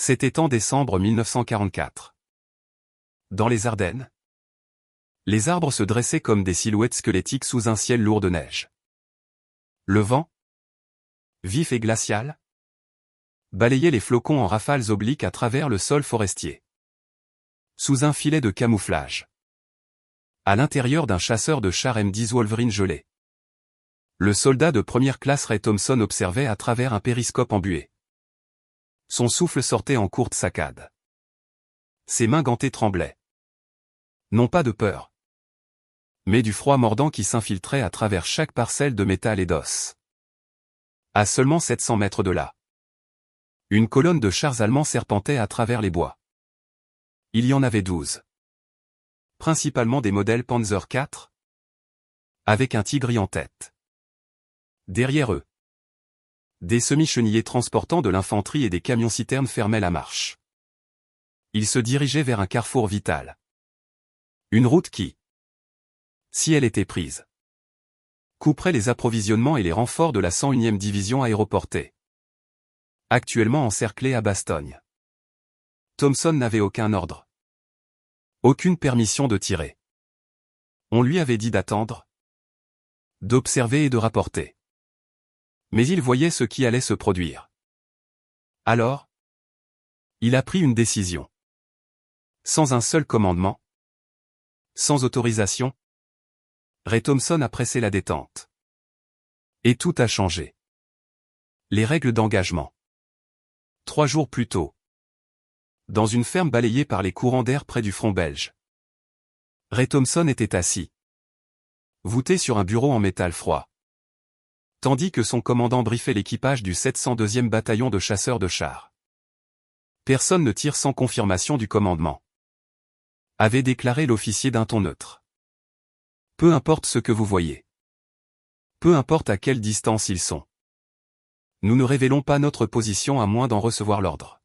C'était en décembre 1944. Dans les Ardennes, les arbres se dressaient comme des silhouettes squelettiques sous un ciel lourd de neige. Le vent, vif et glacial, balayait les flocons en rafales obliques à travers le sol forestier. Sous un filet de camouflage. À l'intérieur d'un chasseur de chars M10 Wolverine gelé. Le soldat de première classe Ray Thompson observait à travers un périscope embué. Son souffle sortait en courtes saccades. Ses mains gantées tremblaient. Non pas de peur, mais du froid mordant qui s'infiltrait à travers chaque parcelle de métal et d'os. À seulement 700 mètres de là, une colonne de chars allemands serpentait à travers les bois. Il y en avait 12. Principalement des modèles Panzer IV, avec un Tigris en tête. Derrière eux, des semi-chenillés transportant de l'infanterie et des camions-citernes fermaient la marche. Ils se dirigeaient vers un carrefour vital. Une route qui, si elle était prise, couperait les approvisionnements et les renforts de la 101e division aéroportée. Actuellement encerclée à Bastogne. Thompson n'avait aucun ordre. Aucune permission de tirer. On lui avait dit d'attendre, d'observer et de rapporter. Mais il voyait ce qui allait se produire. Alors, il a pris une décision. Sans un seul commandement, sans autorisation, Ray Thompson a pressé la détente. Et tout a changé. Les règles d'engagement. 3 jours plus tôt. Dans une ferme balayée par les courants d'air près du front belge. Ray Thompson était assis, voûté sur un bureau en métal froid. Tandis que son commandant briefait l'équipage du 702e bataillon de chasseurs de chars. Personne ne tire sans confirmation du commandement, avait déclaré l'officier d'un ton neutre. Peu importe ce que vous voyez. Peu importe à quelle distance ils sont. Nous ne révélons pas notre position à moins d'en recevoir l'ordre.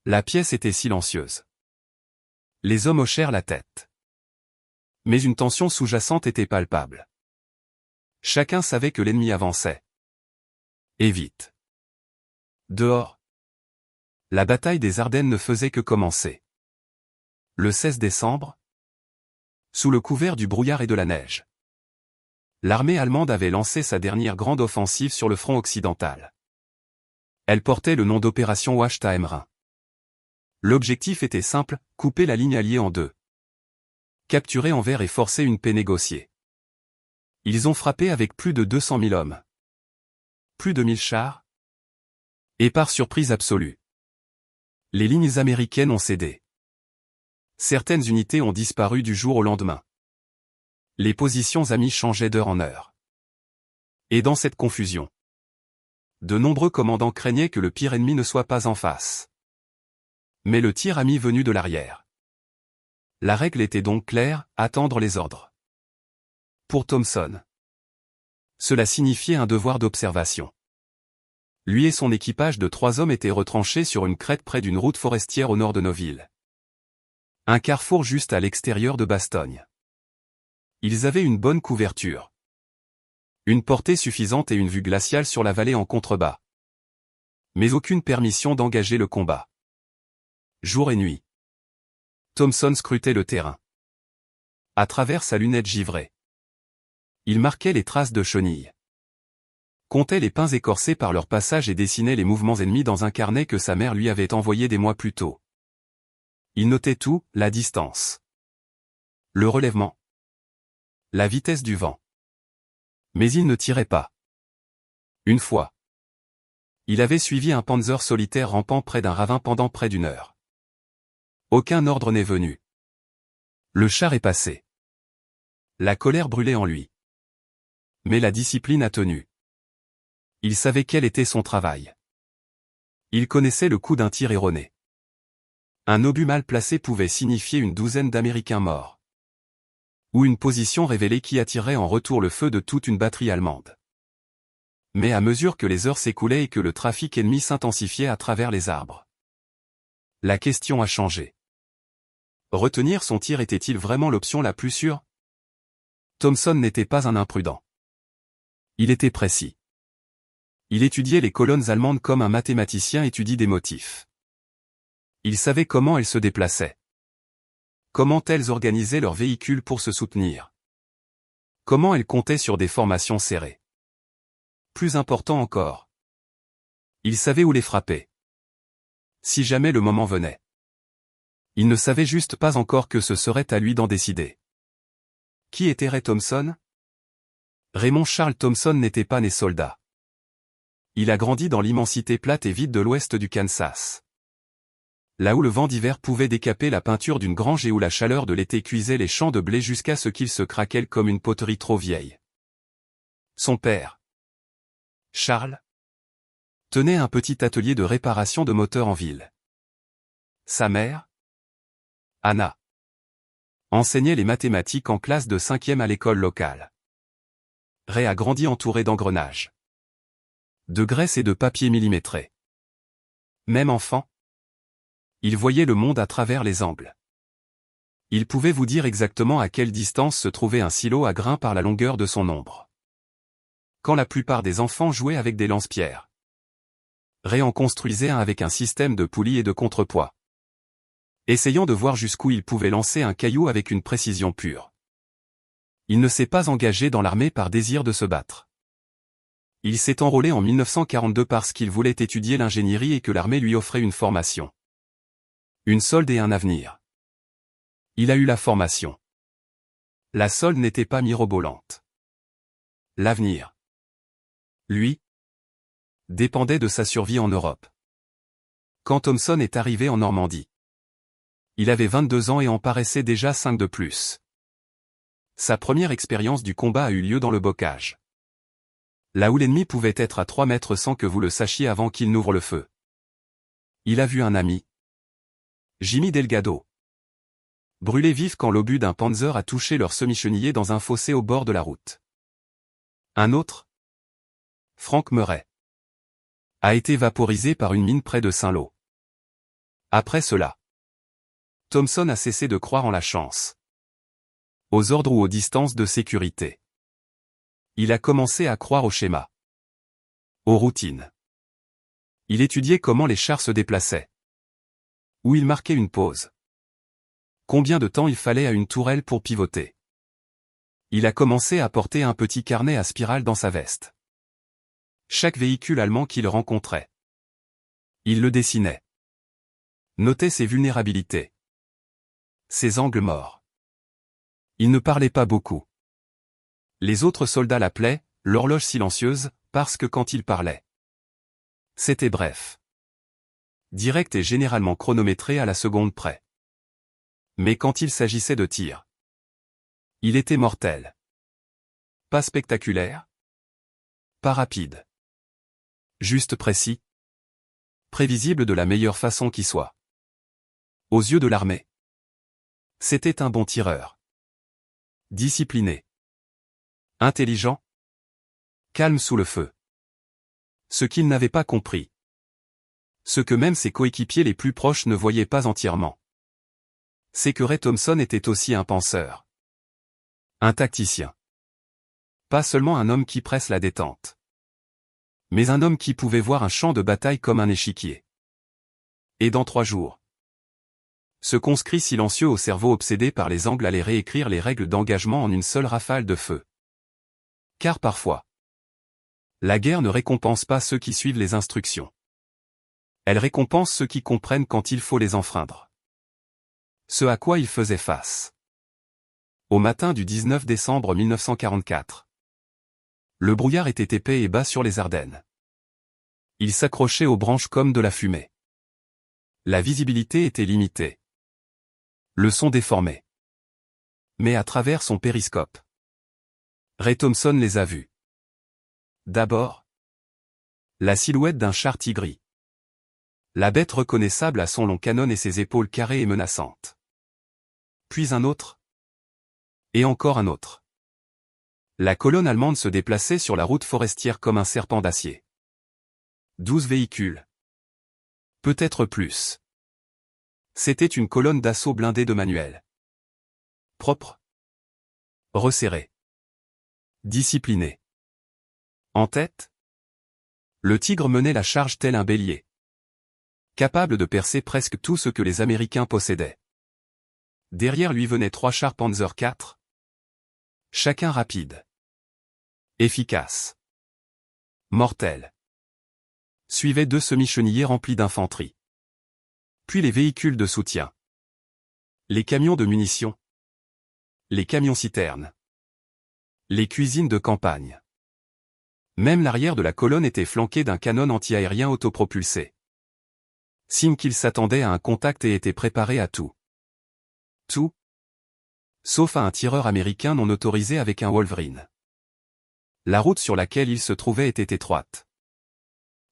La pièce était silencieuse. Les hommes hochèrent la tête. Mais une tension sous-jacente était palpable. Chacun savait que l'ennemi avançait. Et vite. Dehors, la bataille des Ardennes ne faisait que commencer. Le 16 décembre, sous le couvert du brouillard et de la neige, l'armée allemande avait lancé sa dernière grande offensive sur le front occidental. Elle portait le nom d'opération Wachtheimer. L'objectif était simple, couper la ligne alliée en deux. Capturer Anvers et forcer une paix négociée. Ils ont frappé avec plus de 200 000 hommes. Plus de 1000 chars. Et par surprise absolue, les lignes américaines ont cédé. Certaines unités ont disparu du jour au lendemain. Les positions amies changeaient d'heure en heure. Et dans cette confusion, de nombreux commandants craignaient que le pire ennemi ne soit pas en face. Mais le tir ami venu de l'arrière. La règle était donc claire, attendre les ordres. Pour Thompson, cela signifiait un devoir d'observation. Lui et son équipage de 3 hommes étaient retranchés sur une crête près d'une route forestière au nord de nos villes. Un carrefour juste à l'extérieur de Bastogne. Ils avaient une bonne couverture. Une portée suffisante et une vue glaciale sur la vallée en contrebas. Mais aucune permission d'engager le combat. Jour et nuit. Thompson scrutait le terrain. À travers sa lunette givrée. Il marquait les traces de chenilles. Comptait les pins écorcés par leur passage et dessinait les mouvements ennemis dans un carnet que sa mère lui avait envoyé des mois plus tôt. Il notait tout, la distance, le relèvement, la vitesse du vent. Mais il ne tirait pas. Une fois, il avait suivi un panzer solitaire rampant près d'un ravin pendant près d'1 heure. Aucun ordre n'est venu. Le char est passé. La colère brûlait en lui. Mais la discipline a tenu. Il savait quel était son travail. Il connaissait le coup d'un tir erroné. Un obus mal placé pouvait signifier une douzaine d'Américains morts. Ou une position révélée qui attirait en retour le feu de toute une batterie allemande. Mais à mesure que les heures s'écoulaient et que le trafic ennemi s'intensifiait à travers les arbres, la question a changé. Retenir son tir était-il vraiment l'option la plus sûre? Thompson n'était pas un imprudent. Il était précis. Il étudiait les colonnes allemandes comme un mathématicien étudie des motifs. Ils savaient comment elles se déplaçaient. Comment elles organisaient leurs véhicules pour se soutenir. Comment elles comptaient sur des formations serrées. Plus important encore. Ils savaient où les frapper. Si jamais le moment venait. Il ne savait juste pas encore que ce serait à lui d'en décider. Qui était Ray Thompson? Raymond Charles Thompson n'était pas né soldat. Il a grandi dans l'immensité plate et vide de l'ouest du Kansas. Là où le vent d'hiver pouvait décaper la peinture d'une grange et où la chaleur de l'été cuisait les champs de blé jusqu'à ce qu'ils se craquellent comme une poterie trop vieille. Son père, Charles, tenait un petit atelier de réparation de moteurs en ville. Sa mère, Anna, enseignait les mathématiques en classe de 5e à l'école locale. Ray a grandi entouré d'engrenages, de graisse et de papier millimétré. Même enfant, il voyait le monde à travers les angles. Il pouvait vous dire exactement à quelle distance se trouvait un silo à grains par la longueur de son ombre. Quand la plupart des enfants jouaient avec des lance-pierres, Ray en construisait un avec un système de poulies et de contrepoids, essayant de voir jusqu'où il pouvait lancer un caillou avec une précision pure. Il ne s'est pas engagé dans l'armée par désir de se battre. Il s'est enrôlé en 1942 parce qu'il voulait étudier l'ingénierie et que l'armée lui offrait une formation. Une solde et un avenir. Il a eu la formation. La solde n'était pas mirobolante. L'avenir, lui, dépendait de sa survie en Europe. Quand Thompson est arrivé en Normandie, il avait 22 ans et en paraissait déjà 5 de plus. Sa première expérience du combat a eu lieu dans le bocage. Là où l'ennemi pouvait être à 3 mètres sans que vous le sachiez avant qu'il n'ouvre le feu. Il a vu un ami, Jimmy Delgado, brûlé vif quand l'obus d'un Panzer a touché leur semi-chenillé dans un fossé au bord de la route. Un autre, Frank Murray, a été vaporisé par une mine près de Saint-Lô. Après cela, Thompson a cessé de croire en la chance, aux ordres ou aux distances de sécurité. Il a commencé à croire au schéma, aux routines. Il étudiait comment les chars se déplaçaient, où il marquait une pause, combien de temps il fallait à une tourelle pour pivoter. Il a commencé à porter un petit carnet à spirale dans sa veste. Chaque véhicule allemand qu'il rencontrait, il le dessinait. Notait ses vulnérabilités, ses angles morts. Il ne parlait pas beaucoup. Les autres soldats l'appelaient « l'horloge silencieuse » parce que quand il parlait, c'était bref, direct et généralement chronométré à la seconde près. Mais quand il s'agissait de tir, il était mortel. Pas spectaculaire, pas rapide, juste précis, prévisible de la meilleure façon qui soit. Aux yeux de l'armée, c'était un bon tireur. Discipliné, intelligent, calme sous le feu. Ce qu'il n'avait pas compris, ce que même ses coéquipiers les plus proches ne voyaient pas entièrement, c'est que Ray Thompson était aussi un penseur. Un tacticien. Pas seulement un homme qui presse la détente, mais un homme qui pouvait voir un champ de bataille comme un échiquier. Et dans 3 jours, ce conscrit silencieux au cerveau obsédé par les angles allait réécrire les règles d'engagement en une seule rafale de feu. Car parfois, la guerre ne récompense pas ceux qui suivent les instructions. Elle récompense ceux qui comprennent quand il faut les enfreindre. Ce à quoi il faisait face. Au matin du 19 décembre 1944. Le brouillard était épais et bas sur les Ardennes. Il s'accrochait aux branches comme de la fumée. La visibilité était limitée. Le son déformé. Mais à travers son périscope, Ray Thompson les a vus. D'abord, la silhouette d'un char tigris. La bête reconnaissable à son long canon et ses épaules carrées et menaçantes. Puis un autre. Et encore un autre. La colonne allemande se déplaçait sur la route forestière comme un serpent d'acier. 12 véhicules. Peut-être plus. C'était une colonne d'assaut blindée de manuel. Propre. Resserré. Discipliné. En tête, le tigre menait la charge tel un bélier. capable de percer presque tout ce que les Américains possédaient. Derrière lui venaient 3 chars Panzer IV, chacun rapide, efficace, mortel. Suivaient 2 semi-chenillés remplis d'infanterie. Puis les véhicules de soutien. Les camions de munitions. Les camions-citernes. Les cuisines de campagne. Même l'arrière de la colonne était flanqué d'un canon anti-aérien autopropulsé. Signe qu'il s'attendait à un contact et était préparé à tout. Tout. Sauf à un tireur américain non autorisé avec un Wolverine. La route sur laquelle il se trouvait était étroite.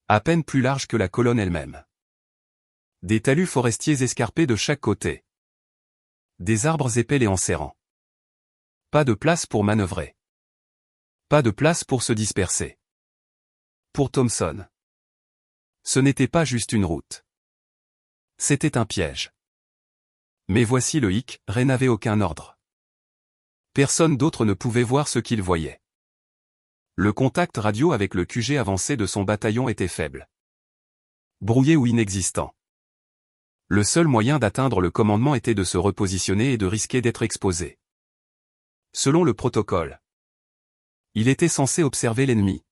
À peine plus large que la colonne elle-même. Des talus forestiers escarpés de chaque côté. Des arbres épais et enserrants. Pas de place pour manœuvrer. Pas de place pour se disperser. Pour Thompson, ce n'était pas juste une route. C'était un piège. Mais voici le hic, Ray n'avait aucun ordre. Personne d'autre ne pouvait voir ce qu'il voyait. Le contact radio avec le QG avancé de son bataillon était faible. Brouillé ou inexistant. Le seul moyen d'atteindre le commandement était de se repositionner et de risquer d'être exposé. Selon le protocole, il était censé observer l'ennemi.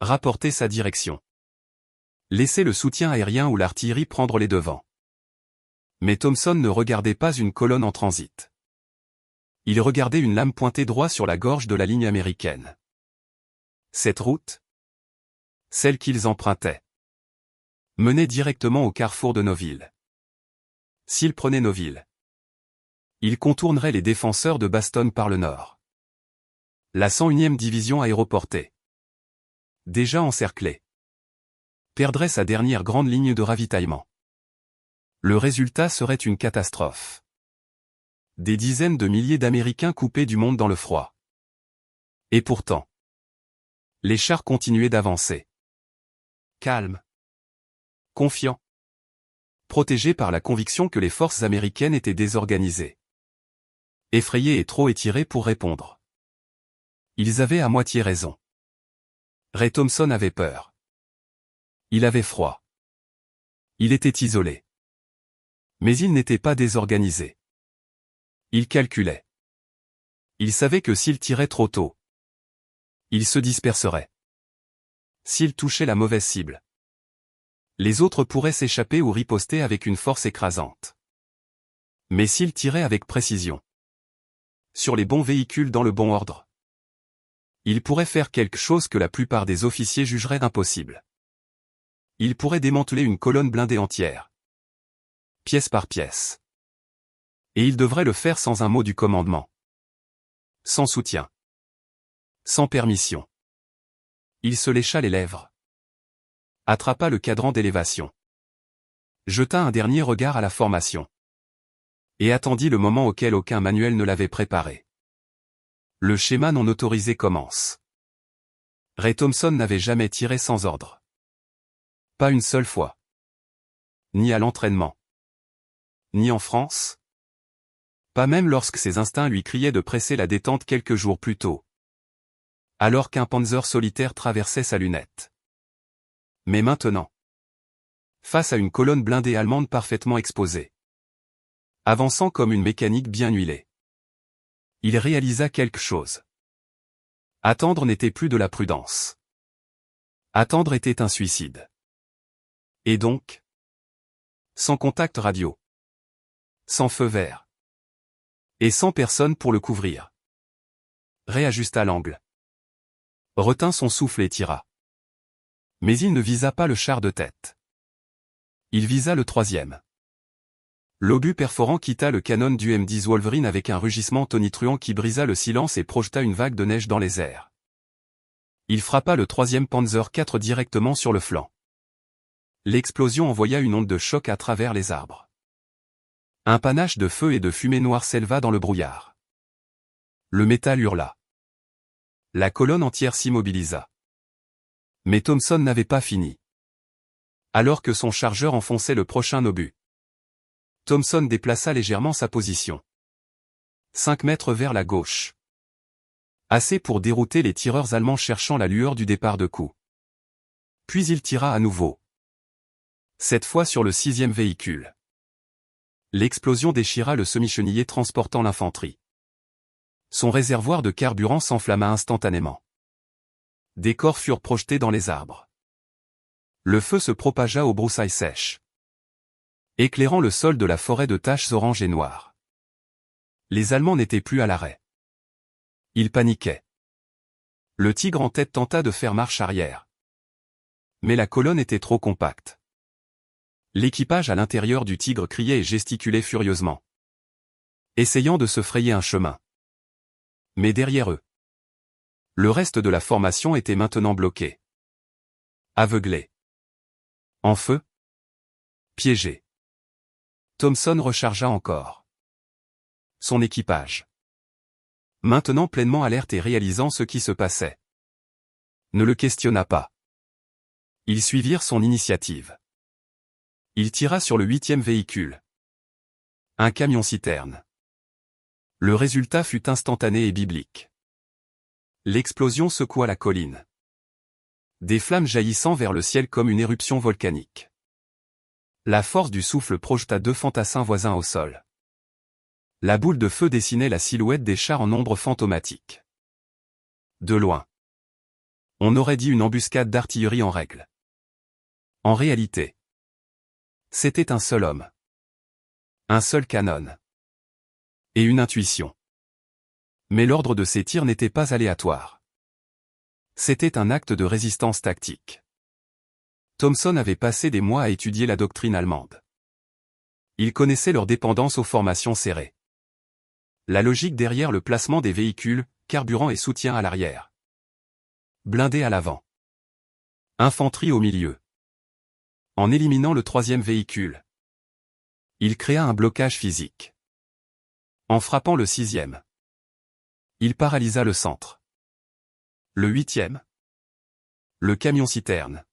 Rapporter sa direction. Laisser le soutien aérien ou l'artillerie prendre les devants. Mais Thompson ne regardait pas une colonne en transit. Il regardait une lame pointée droit sur la gorge de la ligne américaine. Cette route, celle qu'ils empruntaient, menait directement au carrefour de Noville. S'ils prenaient Noville, ils contourneraient les défenseurs de Bastogne par le nord. La 101e division aéroportée, déjà encerclée, perdrait sa dernière grande ligne de ravitaillement. Le résultat serait une catastrophe. Des dizaines de milliers d'Américains coupés du monde dans le froid. Et pourtant, les chars continuaient d'avancer. Calmes. Confiants. Protégés par la conviction que les forces américaines étaient désorganisées. Effrayés et trop étirés pour répondre. Ils avaient à moitié raison. Ray Thompson avait peur. Il avait froid. Il était isolé. Mais il n'était pas désorganisé. Il calculait. Il savait que s'il tirait trop tôt, il se disperserait. S'il touchait la mauvaise cible, les autres pourraient s'échapper ou riposter avec une force écrasante. Mais s'il tirait avec précision, sur les bons véhicules dans le bon ordre, il pourrait faire quelque chose que la plupart des officiers jugeraient impossible. Il pourrait démanteler une colonne blindée entière, pièce par pièce. Et il devrait le faire sans un mot du commandement. Sans soutien. Sans permission. Il se lécha les lèvres. Attrapa le cadran d'élévation. Jeta un dernier regard à la formation. Et attendit le moment auquel aucun manuel ne l'avait préparé. Le schéma non autorisé commence. Ray Thompson n'avait jamais tiré sans ordre. Pas une seule fois. Ni à l'entraînement. Ni en France. Pas même lorsque ses instincts lui criaient de presser la détente quelques jours plus tôt. Alors qu'un Panzer solitaire traversait sa lunette. Mais maintenant, face à une colonne blindée allemande parfaitement exposée, avançant comme une mécanique bien huilée, il réalisa quelque chose. Attendre n'était plus de la prudence. Attendre était un suicide. Et donc, sans contact radio, sans feu vert, et sans personne pour le couvrir, réajusta l'angle, retint son souffle et tira. Mais il ne visa pas le char de tête. Il visa le troisième. L'obus perforant quitta le canon du M10 Wolverine avec un rugissement tonitruant qui brisa le silence et projeta une vague de neige dans les airs. Il frappa le troisième Panzer IV directement sur le flanc. L'explosion envoya une onde de choc à travers les arbres. Un panache de feu et de fumée noire s'éleva dans le brouillard. Le métal hurla. La colonne entière s'immobilisa. Mais Thompson n'avait pas fini. Alors que son chargeur enfonçait le prochain obus, Thompson déplaça légèrement sa position. 5 mètres vers la gauche. Assez pour dérouter les tireurs allemands cherchant la lueur du départ de coup. Puis il tira à nouveau. Cette fois sur le 6e véhicule. L'explosion déchira le semi-chenillé transportant l'infanterie. Son réservoir de carburant s'enflamma instantanément. Des corps furent projetés dans les arbres. Le feu se propagea aux broussailles sèches, éclairant le sol de la forêt de taches oranges et noires. Les Allemands n'étaient plus à l'arrêt. Ils paniquaient. Le Tigre en tête tenta de faire marche arrière. Mais la colonne était trop compacte. L'équipage à l'intérieur du Tigre criait et gesticulait furieusement, essayant de se frayer un chemin. Mais derrière eux, le reste de la formation était maintenant bloqué. Aveuglé. En feu. Piégé. Thompson rechargea encore son équipage. Maintenant pleinement alerte et réalisant ce qui se passait, ne le questionna pas. Ils suivirent son initiative. Il tira sur le 8e véhicule. Un camion-citerne. Le résultat fut instantané et biblique. L'explosion secoua la colline, des flammes jaillissant vers le ciel comme une éruption volcanique. La force du souffle projeta 2 fantassins voisins au sol. La boule de feu dessinait la silhouette des chars en ombre fantomatique. De loin, on aurait dit une embuscade d'artillerie en règle. En réalité, c'était un seul homme, un seul canon, et une intuition. Mais l'ordre de ces tirs n'était pas aléatoire. C'était un acte de résistance tactique. Thompson avait passé des mois à étudier la doctrine allemande. Il connaissait leur dépendance aux formations serrées. La logique derrière le placement des véhicules, carburant et soutien à l'arrière. Blindés à l'avant. Infanterie au milieu. En éliminant le 3e véhicule, il créa un blocage physique. En frappant le 6e, il paralysa le centre. Le 8e, le camion-citerne,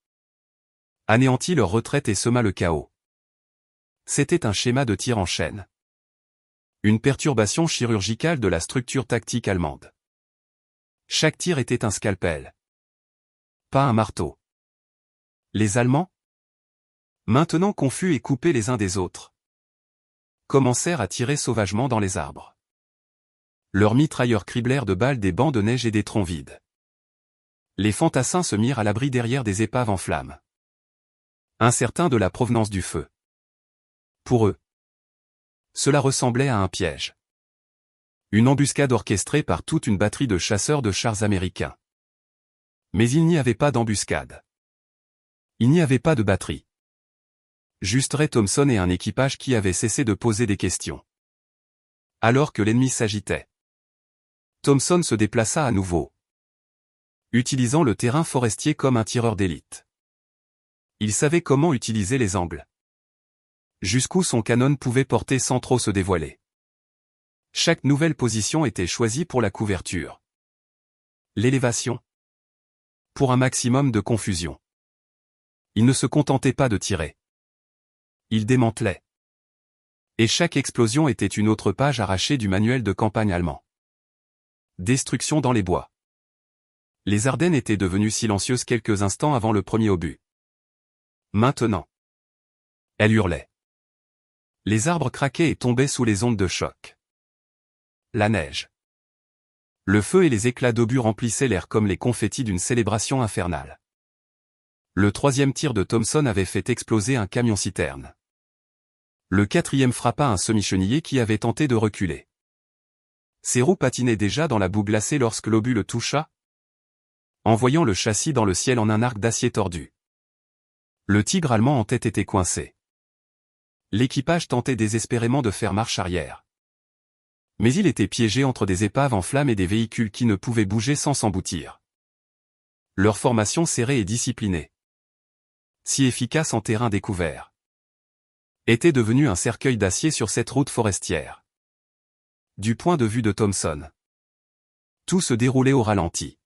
anéantit leur retraite et sema le chaos. C'était un schéma de tir en chaîne. Une perturbation chirurgicale de la structure tactique allemande. Chaque tir était un scalpel. Pas un marteau. Les Allemands, maintenant confus et coupés les uns des autres, commencèrent à tirer sauvagement dans les arbres. Leurs mitrailleurs criblèrent de balles des bancs de neige et des troncs vides. Les fantassins se mirent à l'abri derrière des épaves en flammes, incertains de la provenance du feu. Pour eux, cela ressemblait à un piège. Une embuscade orchestrée par toute une batterie de chasseurs de chars américains. Mais il n'y avait pas d'embuscade. Il n'y avait pas de batterie. Juste Ray Thompson et un équipage qui avait cessé de poser des questions. Alors que l'ennemi s'agitait, Thompson se déplaça à nouveau, utilisant le terrain forestier comme un tireur d'élite. Il savait comment utiliser les angles, jusqu'où son canon pouvait porter sans trop se dévoiler. Chaque nouvelle position était choisie pour la couverture. L'élévation, pour un maximum de confusion. Il ne se contentait pas de tirer. Il démantelait. Et chaque explosion était une autre page arrachée du manuel de campagne allemand. Destruction dans les bois. Les Ardennes étaient devenues silencieuses quelques instants avant le premier obus. Maintenant, elles hurlaient. Les arbres craquaient et tombaient sous les ondes de choc. La neige, le feu et les éclats d'obus remplissaient l'air comme les confettis d'une célébration infernale. Le 3e tir de Thompson avait fait exploser un camion-citerne. Le 4e frappa un semi-chenillé qui avait tenté de reculer. Ses roues patinaient déjà dans la boue glacée lorsque l'obus le toucha, envoyant le châssis dans le ciel en un arc d'acier tordu. Le Tigre allemand en tête était coincé. L'équipage tentait désespérément de faire marche arrière. Mais il était piégé entre des épaves en flammes et des véhicules qui ne pouvaient bouger sans s'emboutir. Leur formation serrée et disciplinée, si efficace en terrain découvert, était devenue un cercueil d'acier sur cette route forestière. Du point de vue de Thompson, tout se déroulait au ralenti.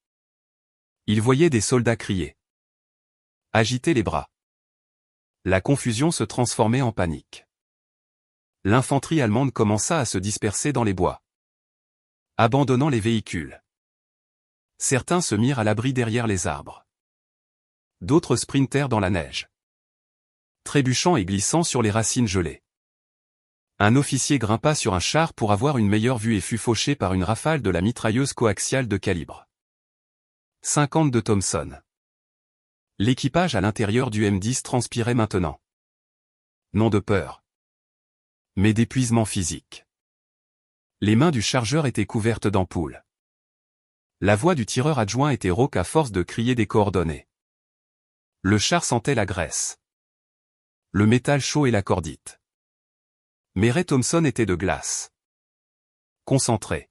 Il voyait des soldats crier, agiter les bras. La confusion se transformait en panique. L'infanterie allemande commença à se disperser dans les bois, abandonnant les véhicules. Certains se mirent à l'abri derrière les arbres. D'autres sprintèrent dans la neige. trébuchant et glissant sur les racines gelées. Un officier grimpa sur un char pour avoir une meilleure vue et fut fauché par une rafale de la mitrailleuse coaxiale de calibre 50 de Thompson. L'équipage à l'intérieur du M10 transpirait maintenant. Non de peur, mais d'épuisement physique. Les mains du chargeur étaient couvertes d'ampoules. La voix du tireur adjoint était rauque à force de crier des coordonnées. Le char sentait la graisse, le métal chaud et la cordite. Mais Ray Thompson était de glace. Concentré.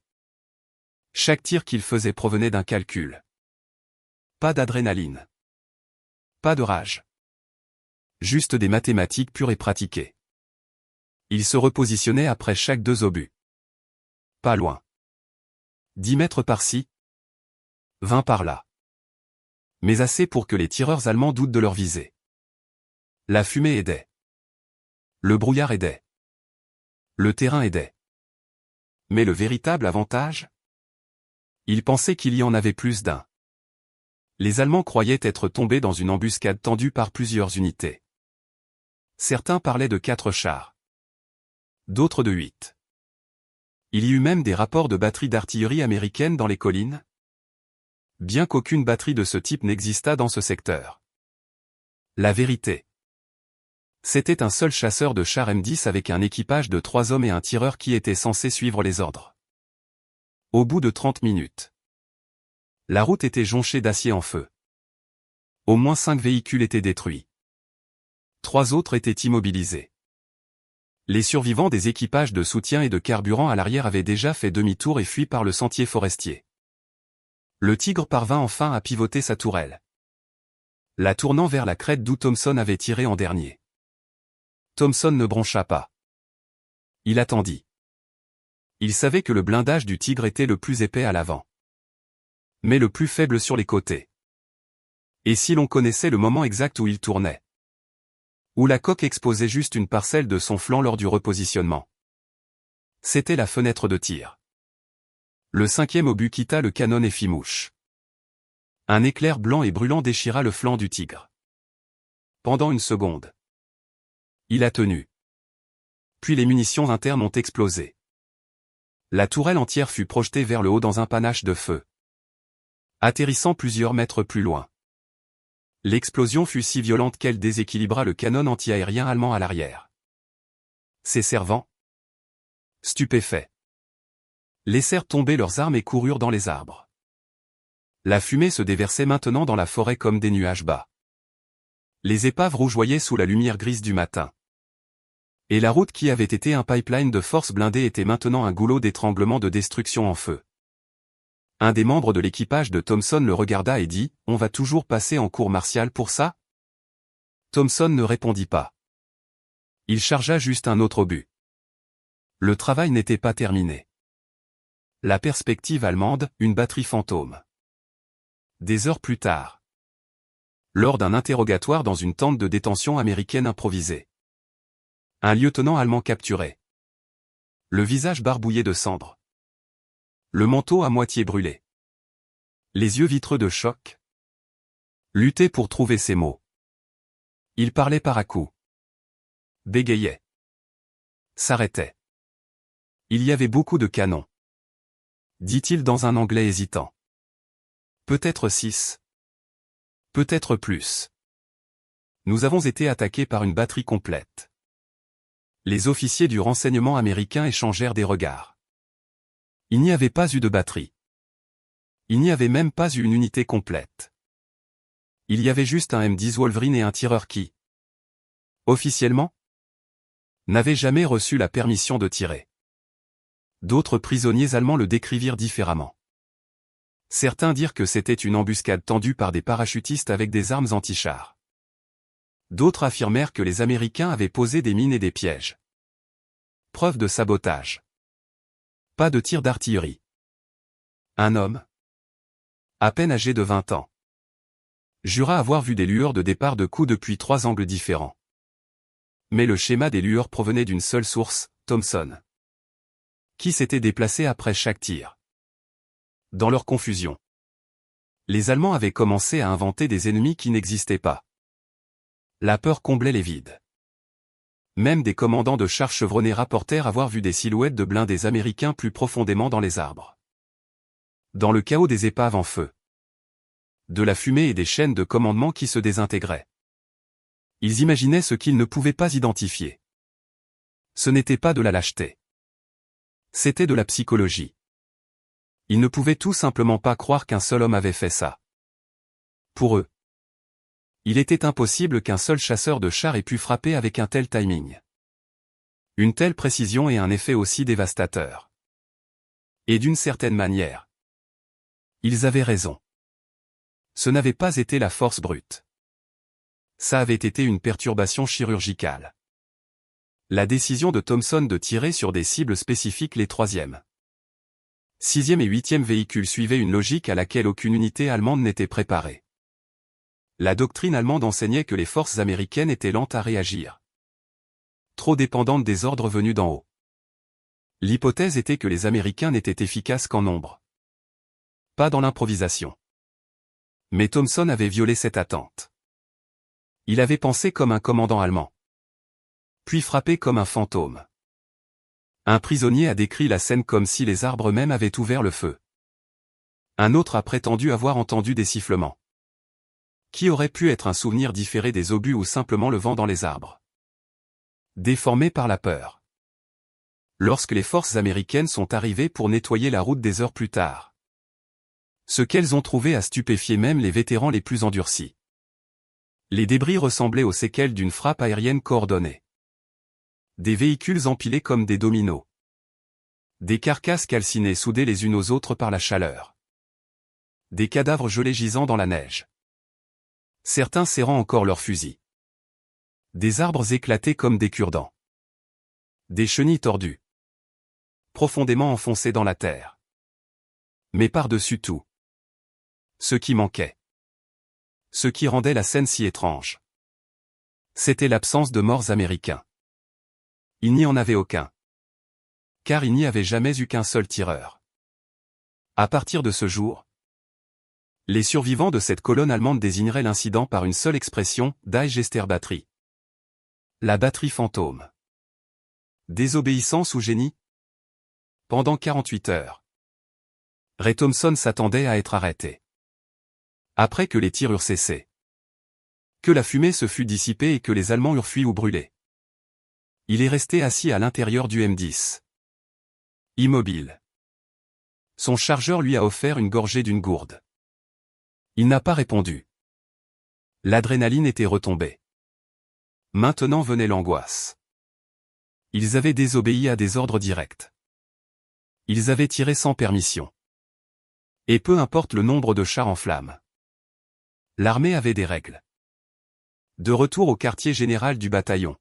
Chaque tir qu'il faisait provenait d'un calcul. Pas d'adrénaline. Pas de rage. Juste des mathématiques pures et pratiquées. Il se repositionnait après chaque 2 obus. Pas loin. 10 mètres par-ci. 20 par-là. Mais assez pour que les tireurs allemands doutent de leur visée. La fumée aidait. Le brouillard aidait. Le terrain aidait. Mais le véritable avantage? Ils pensaient qu'il y en avait plus d'un. Les Allemands croyaient être tombés dans une embuscade tendue par plusieurs unités. Certains parlaient de 4 chars. D'autres de 8. Il y eut même des rapports de batteries d'artillerie américaines dans les collines, bien qu'aucune batterie de ce type n'existât dans ce secteur. La vérité. C'était un seul chasseur de chars M10 avec un équipage de 3 hommes et un tireur qui était censé suivre les ordres. Au bout de 30 minutes, la route était jonchée d'acier en feu. Au moins 5 véhicules étaient détruits. 3 autres étaient immobilisés. Les survivants des équipages de soutien et de carburant à l'arrière avaient déjà fait demi-tour et fui par le sentier forestier. Le Tigre parvint enfin à pivoter sa tourelle, la tournant vers la crête d'où Thompson avait tiré en dernier. Thompson ne broncha pas. Il attendit. Il savait que le blindage du Tigre était le plus épais à l'avant, mais le plus faible sur les côtés. Et si l'on connaissait le moment exact où il tournait, où la coque exposait juste une parcelle de son flanc lors du repositionnement, c'était la fenêtre de tir. Le 5e obus quitta le canon et fit mouche. Un éclair blanc et brûlant déchira le flanc du Tigre. Pendant une seconde, il a tenu. Puis les munitions internes ont explosé. La tourelle entière fut projetée vers le haut dans un panache de feu, atterrissant plusieurs mètres plus loin. L'explosion fut si violente qu'elle déséquilibra le canon anti-aérien allemand à l'arrière. Ses servants, stupéfaits, laissèrent tomber leurs armes et coururent dans les arbres. La fumée se déversait maintenant dans la forêt comme des nuages bas. Les épaves rougeoyaient sous la lumière grise du matin. Et la route qui avait été un pipeline de forces blindées était maintenant un goulot d'étranglement de destruction en feu. Un des membres de l'équipage de Thompson le regarda et dit « On va toujours passer en cour martiale pour ça ?» Thompson ne répondit pas. Il chargea juste un autre obus. Le travail n'était pas terminé. La perspective allemande, une batterie fantôme. Des heures plus tard, lors d'un interrogatoire dans une tente de détention américaine improvisée, un lieutenant allemand capturé. Le visage barbouillé de cendres. Le manteau à moitié brûlé. Les yeux vitreux de choc. Luttait pour trouver ses mots. Il parlait par à-coups. Bégayait. S'arrêtait. Il y avait beaucoup de canons, dit-il dans un anglais hésitant. Peut-être 6. Peut-être plus. Nous avons été attaqués par une batterie complète. Les officiers du renseignement américain échangèrent des regards. Il n'y avait pas eu de batterie. Il n'y avait même pas eu une unité complète. Il y avait juste un M10 Wolverine et un tireur qui, officiellement, n'avait jamais reçu la permission de tirer. D'autres prisonniers allemands le décrivirent différemment. Certains dirent que c'était une embuscade tendue par des parachutistes avec des armes anti-chars. D'autres affirmèrent que les Américains avaient posé des mines et des pièges. Preuve de sabotage. Pas de tir d'artillerie. Un homme, à peine âgé de 20 ans, jura avoir vu des lueurs de départ de coups depuis 3 angles différents. Mais le schéma des lueurs provenait d'une seule source, Thompson, qui s'était déplacé après chaque tir. Dans leur confusion, les Allemands avaient commencé à inventer des ennemis qui n'existaient pas. La peur comblait les vides. Même des commandants de chars chevronnés rapportèrent avoir vu des silhouettes de blindés américains plus profondément dans les arbres. Dans le chaos des épaves en feu, de la fumée et des chaînes de commandement qui se désintégraient. Ils imaginaient ce qu'ils ne pouvaient pas identifier. Ce n'était pas de la lâcheté. C'était de la psychologie. Ils ne pouvaient tout simplement pas croire qu'un seul homme avait fait ça. Pour eux, il était impossible qu'un seul chasseur de chars ait pu frapper avec un tel timing. Une telle précision et un effet aussi dévastateur. Et d'une certaine manière, ils avaient raison. Ce n'avait pas été la force brute. Ça avait été une perturbation chirurgicale. La décision de Thompson de tirer sur des cibles spécifiques les 3e, 6e et 8e véhicules suivaient une logique à laquelle aucune unité allemande n'était préparée. La doctrine allemande enseignait que les forces américaines étaient lentes à réagir, trop dépendantes des ordres venus d'en haut. L'hypothèse était que les Américains n'étaient efficaces qu'en nombre, pas dans l'improvisation. Mais Thompson avait violé cette attente. Il avait pensé comme un commandant allemand, puis frappé comme un fantôme. Un prisonnier a décrit la scène comme si les arbres eux-mêmes avaient ouvert le feu. Un autre a prétendu avoir entendu des sifflements, qui aurait pu être un souvenir différé des obus ou simplement le vent dans les arbres, déformé par la peur. Lorsque les forces américaines sont arrivées pour nettoyer la route des heures plus tard, ce qu'elles ont trouvé a stupéfié même les vétérans les plus endurcis. Les débris ressemblaient aux séquelles d'une frappe aérienne coordonnée. Des véhicules empilés comme des dominos. Des carcasses calcinées soudées les unes aux autres par la chaleur. Des cadavres gelés gisant dans la neige. Certains serrant encore leurs fusils. Des arbres éclatés comme des cure-dents. Des chenilles tordues, profondément enfoncées dans la terre. Mais par-dessus tout, ce qui manquait, ce qui rendait la scène si étrange, c'était l'absence de morts américains. Il n'y en avait aucun, car il n'y avait jamais eu qu'un seul tireur. À partir de ce jour, les survivants de cette colonne allemande désigneraient l'incident par une seule expression, Die Gesterbatterie. La batterie fantôme. Désobéissance ou génie? Pendant 48 heures, Ray Thompson s'attendait à être arrêté. Après que les tirs eurent cessé, que la fumée se fut dissipée et que les Allemands eurent fui ou brûlé, il est resté assis à l'intérieur du M10. Immobile. Son chargeur lui a offert une gorgée d'une gourde. Il n'a pas répondu. L'adrénaline était retombée. Maintenant venait l'angoisse. Ils avaient désobéi à des ordres directs. Ils avaient tiré sans permission. Et peu importe le nombre de chars en flammes. L'armée avait des règles. De retour au quartier général du bataillon,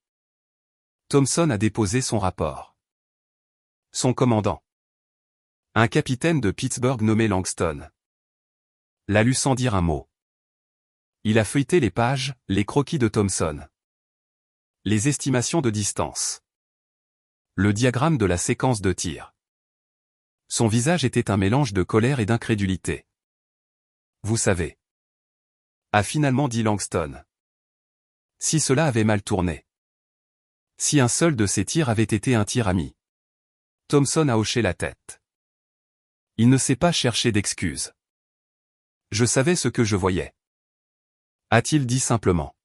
Thompson a déposé son rapport. Son commandant, un capitaine de Pittsburgh nommé Langston, l'a lu sans dire un mot. Il a feuilleté les pages, les croquis de Thompson, les estimations de distance, le diagramme de la séquence de tir. Son visage était un mélange de colère et d'incrédulité. Vous savez, a finalement dit Langston. Si cela avait mal tourné. Si un seul de ces tirs avait été un tir ami. Thompson a hoché la tête. Il ne s'est pas cherché d'excuses. Je savais ce que je voyais, a-t-il dit simplement.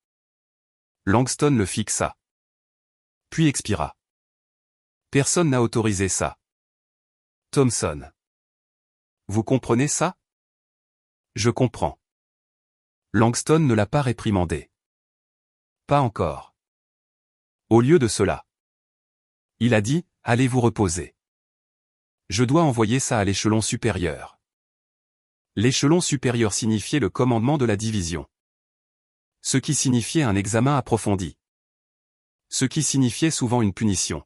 Langston le fixa. Puis expira. Personne n'a autorisé ça. Thompson. Vous comprenez ça? Je comprends. Langston ne l'a pas réprimandé. Pas encore. Au lieu de cela, il a dit, allez vous reposer. Je dois envoyer ça à l'échelon supérieur. L'échelon supérieur signifiait le commandement de la division. Ce qui signifiait un examen approfondi. Ce qui signifiait souvent une punition.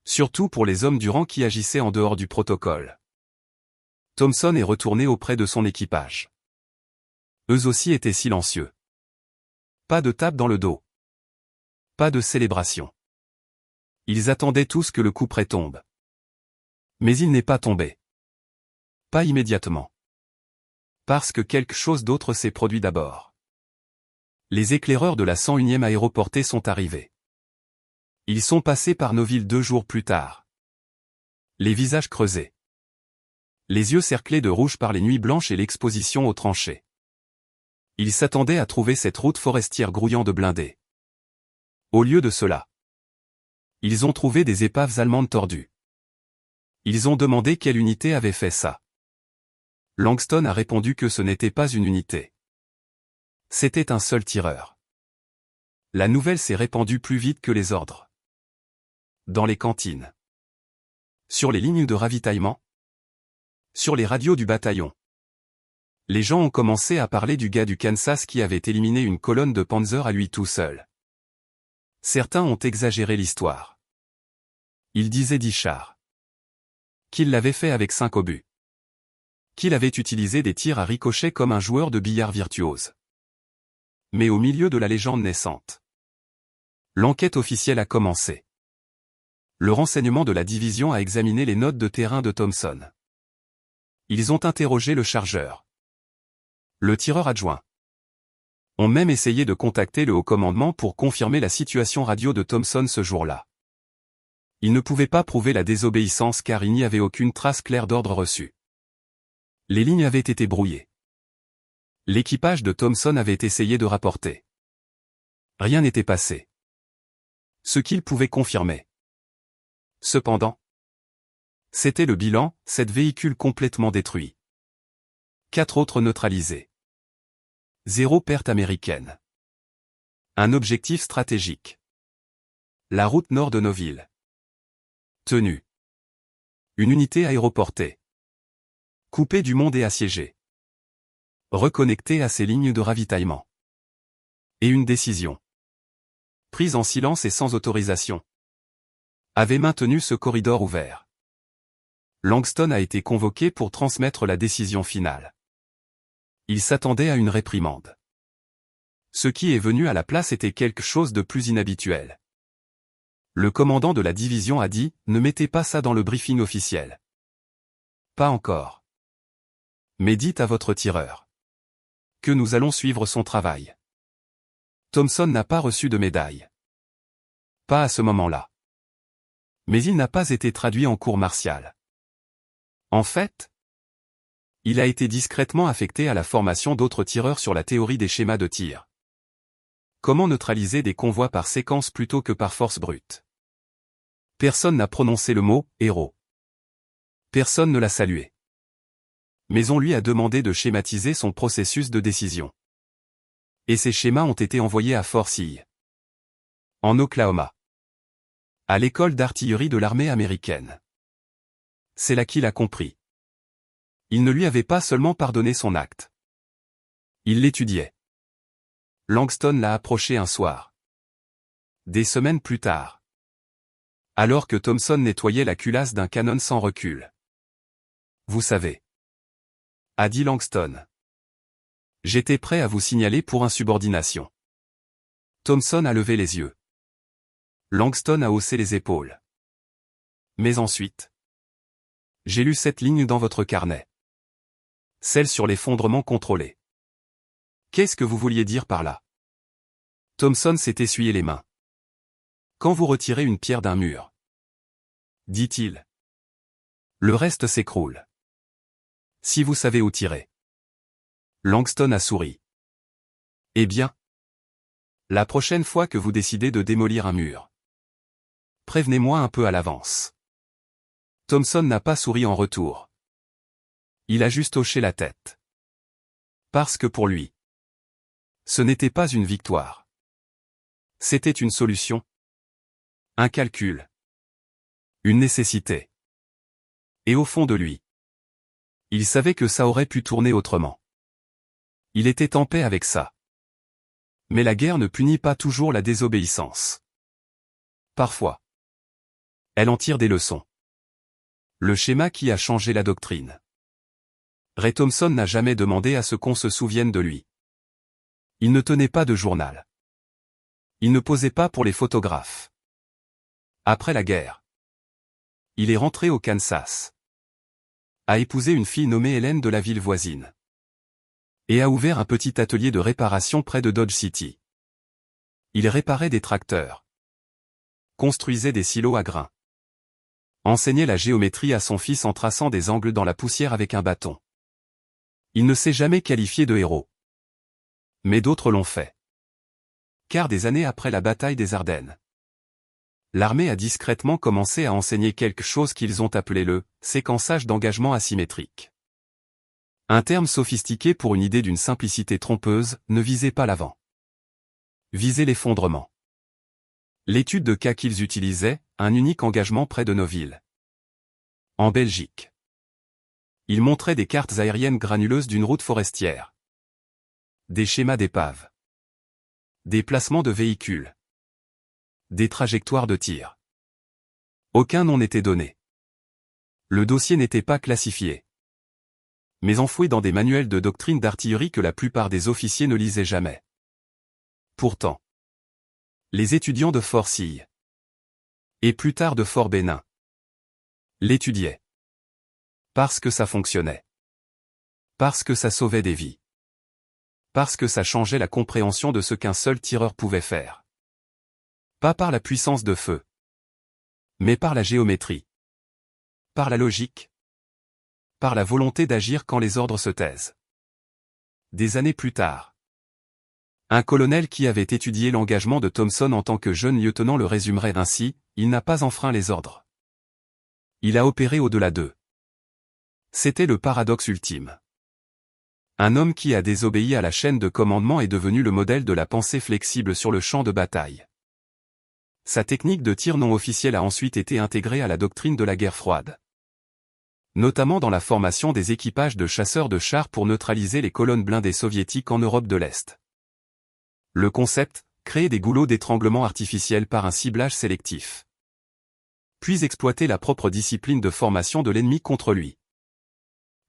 Surtout pour les hommes du rang qui agissaient en dehors du protocole. Thompson est retourné auprès de son équipage. Eux aussi étaient silencieux. Pas de tape dans le dos. Pas de célébration. Ils attendaient tous que le coup près tombe. Mais il n'est pas tombé. Pas immédiatement. Parce que quelque chose d'autre s'est produit d'abord. Les éclaireurs de la 101e aéroportée sont arrivés. Ils sont passés par nos villes 2 jours plus tard. Les visages creusés. Les yeux cerclés de rouge par les nuits blanches et l'exposition aux tranchées. Ils s'attendaient à trouver cette route forestière grouillant de blindés. Au lieu de cela, ils ont trouvé des épaves allemandes tordues. Ils ont demandé quelle unité avait fait ça. Langston a répondu que ce n'était pas une unité. C'était un seul tireur. La nouvelle s'est répandue plus vite que les ordres. Dans les cantines. Sur les lignes de ravitaillement. Sur les radios du bataillon. Les gens ont commencé à parler du gars du Kansas qui avait éliminé une colonne de Panzer à lui tout seul. Certains ont exagéré l'histoire. Ils disaient 10 chars. Qu'il l'avait fait avec 5 obus. Qu'il avait utilisé des tirs à ricochet comme un joueur de billard virtuose. Mais au milieu de la légende naissante, l'enquête officielle a commencé. Le renseignement de la division a examiné les notes de terrain de Thompson. Ils ont interrogé le chargeur. Le tireur adjoint. Ont même essayé de contacter le haut commandement pour confirmer la situation radio de Thompson ce jour-là. Ils ne pouvaient pas prouver la désobéissance car il n'y avait aucune trace claire d'ordre reçu. Les lignes avaient été brouillées. L'équipage de Thompson avait essayé de rapporter. Rien n'était passé. Ce qu'il pouvait confirmer. Cependant, c'était le bilan, 7 véhicules complètement détruits. 4 autres neutralisés. 0 perte américaine. Un objectif stratégique. La route nord de nos villes. Tenue. Une unité aéroportée. Coupée du monde et assiégée. Reconnectée à ses lignes de ravitaillement. Et une décision. Prise en silence et sans autorisation. Avait maintenu ce corridor ouvert. Langston a été convoqué pour transmettre la décision finale. Il s'attendait à une réprimande. Ce qui est venu à la place était quelque chose de plus inhabituel. Le commandant de la division a dit « Ne mettez pas ça dans le briefing officiel. » Pas encore. Mais dites à votre tireur que nous allons suivre son travail. Thompson n'a pas reçu de médaille. Pas à ce moment-là. Mais il n'a pas été traduit en cour martiale. En fait, il a été discrètement affecté à la formation d'autres tireurs sur la théorie des schémas de tir. Comment neutraliser des convois par séquence plutôt que par force brute? Personne n'a prononcé le mot « héros ». Personne ne l'a salué. Mais on lui a demandé de schématiser son processus de décision. Et ces schémas ont été envoyés à Fort Sill, en Oklahoma, à l'école d'artillerie de l'armée américaine. C'est là qu'il a compris. Il ne lui avait pas seulement pardonné son acte. Il l'étudiait. Langston l'a approché un soir. Des semaines plus tard. Alors que Thompson nettoyait la culasse d'un canon sans recul. Vous savez, a dit Langston. J'étais prêt à vous signaler pour insubordination. Thompson a levé les yeux. Langston a haussé les épaules. Mais ensuite, j'ai lu cette ligne dans votre carnet. Celle sur l'effondrement contrôlé. Qu'est-ce que vous vouliez dire par là? Thompson s'est essuyé les mains. Quand vous retirez une pierre d'un mur, dit-il, le reste s'écroule. Si vous savez où tirer. Langston a souri. Eh bien, la prochaine fois que vous décidez de démolir un mur, prévenez-moi un peu à l'avance. Thompson n'a pas souri en retour. Il a juste hoché la tête. Parce que pour lui, ce n'était pas une victoire. C'était une solution. Un calcul. Une nécessité. Et au fond de lui, il savait que ça aurait pu tourner autrement. Il était en paix avec ça. Mais la guerre ne punit pas toujours la désobéissance. Parfois, elle en tire des leçons. Le schéma qui a changé la doctrine. Ray Thompson n'a jamais demandé à ce qu'on se souvienne de lui. Il ne tenait pas de journal. Il ne posait pas pour les photographes. Après la guerre, il est rentré au Kansas. A épousé une fille nommée Hélène de la ville voisine. Et a ouvert un petit atelier de réparation près de Dodge City. Il réparait des tracteurs. Construisait des silos à grains. Enseignait la géométrie à son fils en traçant des angles dans la poussière avec un bâton. Il ne s'est jamais qualifié de héros. Mais d'autres l'ont fait. Car des années après la bataille des Ardennes, l'armée a discrètement commencé à enseigner quelque chose qu'ils ont appelé le « séquençage d'engagement asymétrique ». Un terme sophistiqué pour une idée d'une simplicité trompeuse, ne visait pas l'avant. Visait l'effondrement. L'étude de cas qu'ils utilisaient, un unique engagement près de nos villes. En Belgique. Ils montraient des cartes aériennes granuleuses d'une route forestière. Des schémas d'épaves. Des placements de véhicules. Des trajectoires de tir. Aucun nom n'était donné. Le dossier n'était pas classifié. Mais enfoui dans des manuels de doctrine d'artillerie que la plupart des officiers ne lisaient jamais. Pourtant, les étudiants de Fort Sille, et plus tard de Fort Bénin, l'étudiaient. Parce que ça fonctionnait. Parce que ça sauvait des vies. Parce que ça changeait la compréhension de ce qu'un seul tireur pouvait faire. Pas par la puissance de feu, mais par la géométrie. Par la logique. Par la volonté d'agir quand les ordres se taisent. Des années plus tard, un colonel qui avait étudié l'engagement de Thompson en tant que jeune lieutenant le résumerait ainsi, il n'a pas enfreint les ordres. Il a opéré au-delà d'eux. C'était le paradoxe ultime. Un homme qui a désobéi à la chaîne de commandement est devenu le modèle de la pensée flexible sur le champ de bataille. Sa technique de tir non officiel a ensuite été intégrée à la doctrine de la guerre froide. Notamment dans la formation des équipages de chasseurs de chars pour neutraliser les colonnes blindées soviétiques en Europe de l'Est. Le concept, créer des goulots d'étranglement artificiels par un ciblage sélectif. Puis exploiter la propre discipline de formation de l'ennemi contre lui.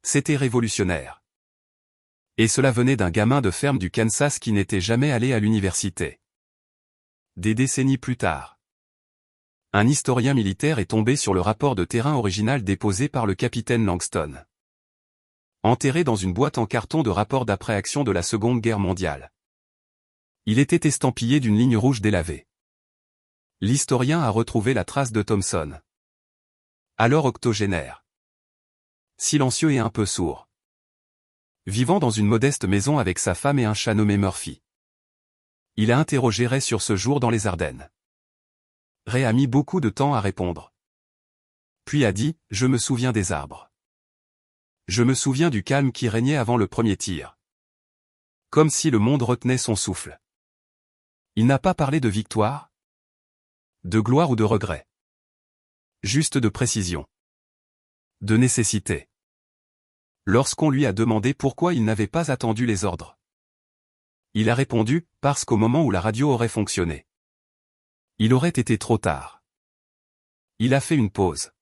C'était révolutionnaire. Et cela venait d'un gamin de ferme du Kansas qui n'était jamais allé à l'université. Des décennies plus tard, un historien militaire est tombé sur le rapport de terrain original déposé par le capitaine Langston. Enterré dans une boîte en carton de rapport d'après-action de la Seconde Guerre mondiale. Il était estampillé d'une ligne rouge délavée. L'historien a retrouvé la trace de Thompson. Alors octogénaire. Silencieux et un peu sourd. Vivant dans une modeste maison avec sa femme et un chat nommé Murphy. Il a interrogé Ray sur ce jour dans les Ardennes. Ray a mis beaucoup de temps à répondre. Puis a dit, « Je me souviens des arbres. Je me souviens du calme qui régnait avant le premier tir. Comme si le monde retenait son souffle. » Il n'a pas parlé de victoire, de gloire ou de regret. Juste de précision. De nécessité. Lorsqu'on lui a demandé pourquoi il n'avait pas attendu les ordres, il a répondu, parce qu'au moment où la radio aurait fonctionné, il aurait été trop tard. Il a fait une pause.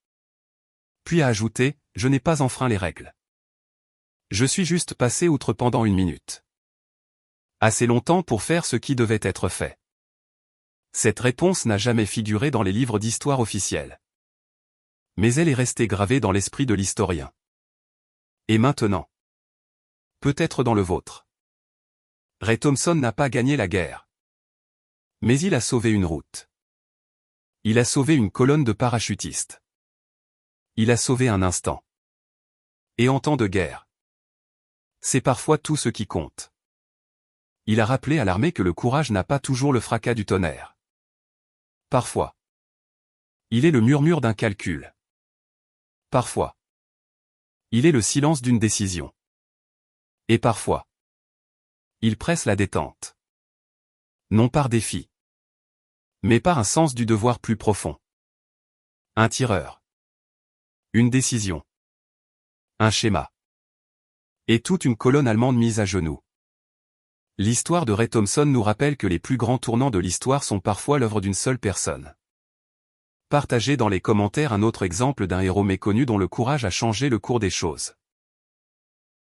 Puis a ajouté, je n'ai pas enfreint les règles. Je suis juste passé outre pendant 1 minute. Assez longtemps pour faire ce qui devait être fait. Cette réponse n'a jamais figuré dans les livres d'histoire officiels. Mais elle est restée gravée dans l'esprit de l'historien. Et maintenant? Peut-être dans le vôtre. Ray Thompson n'a pas gagné la guerre. Mais il a sauvé une route. Il a sauvé une colonne de parachutistes. Il a sauvé un instant. Et en temps de guerre, c'est parfois tout ce qui compte. Il a rappelé à l'armée que le courage n'a pas toujours le fracas du tonnerre. Parfois, il est le murmure d'un calcul. Parfois, il est le silence d'une décision. Et parfois, il presse la détente. Non par défi, mais par un sens du devoir plus profond. Un tireur. Une décision. Un schéma. Et toute une colonne allemande mise à genoux. L'histoire de Ray Thompson nous rappelle que les plus grands tournants de l'histoire sont parfois l'œuvre d'une seule personne. Partagez dans les commentaires un autre exemple d'un héros méconnu dont le courage a changé le cours des choses.